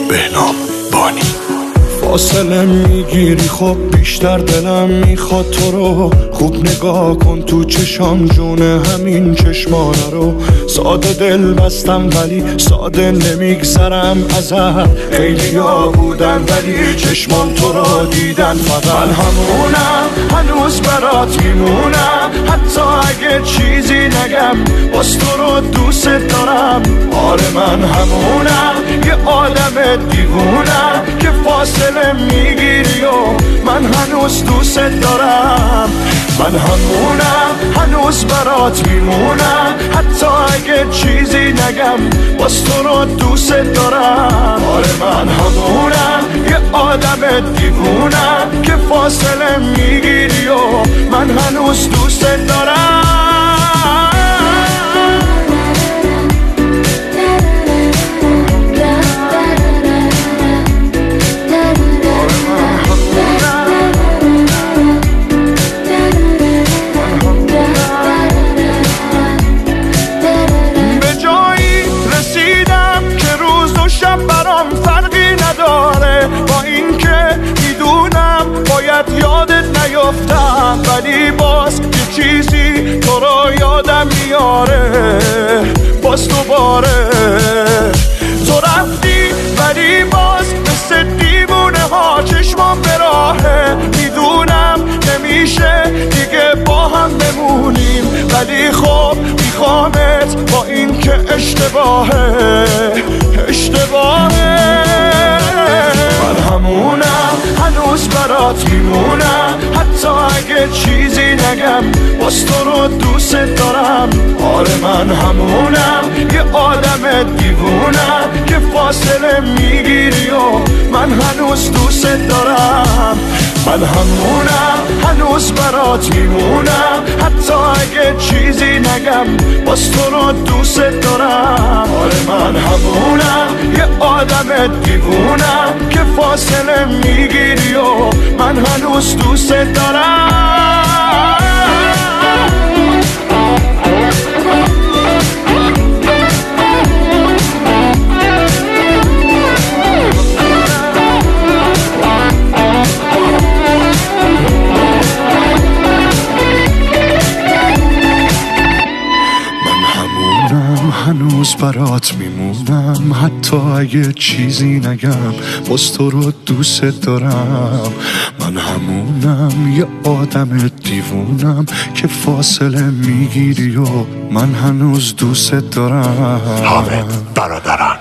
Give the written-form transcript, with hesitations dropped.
بهنام بانی. فاصله میگیری خب بیشتر دلم میخواد تو رو خوب نگاه کن تو چشام جونه همین چشمانه رو. ساده دل بستم ولی ساده نمیگذرم ازت. خیلی ها بودن ولی چشمان تو رو دیدن فقط. من همونم هنوز برات میمونم حتی اگه چیزی نگم باز تو رو دوست دارم. آره من همونم یه آدم دیوونم که فاصله میگیری و من هنوز دوست دارم. من همونم هنوز برات میمونم حتی اگه چیزی نگم باز تو رو دوست دارم. آره من همونم یه آدم دیوونم که فاصله میگیری و من هنوز دوست دارم. یادت نیفتم ولی باز یه چیزی تو رو یادم میاره باز دوباره. تو رفتی ولی باز مثل دیوونه ها چشمام به راهه. میدونم نمیشه دیگه با هم بمونیم ولی خب میخوامت با این که اشتباهه. من همونم هنوز برات میمونم حتی اگه چیزی نگم باز تو رو دوست دارم. آره من همونم یه آدم دیوونم که فاصله میگیری و من هنوز دوست دارم. من همونم هنوز برات میمونم حتی اگه چیزی نگم باز تو رو دوست دارم. آره من همونم یه آدم دیوونم که فاصله میگیری و من هنوز دوست دارم. هنوز برات میمونم حتی اگه چیزی نگم باز تو رو دوست دارم. من همونم یه آدم دیوونم که فاصله میگیری و من هنوز دوست دارم. حامد برادرم.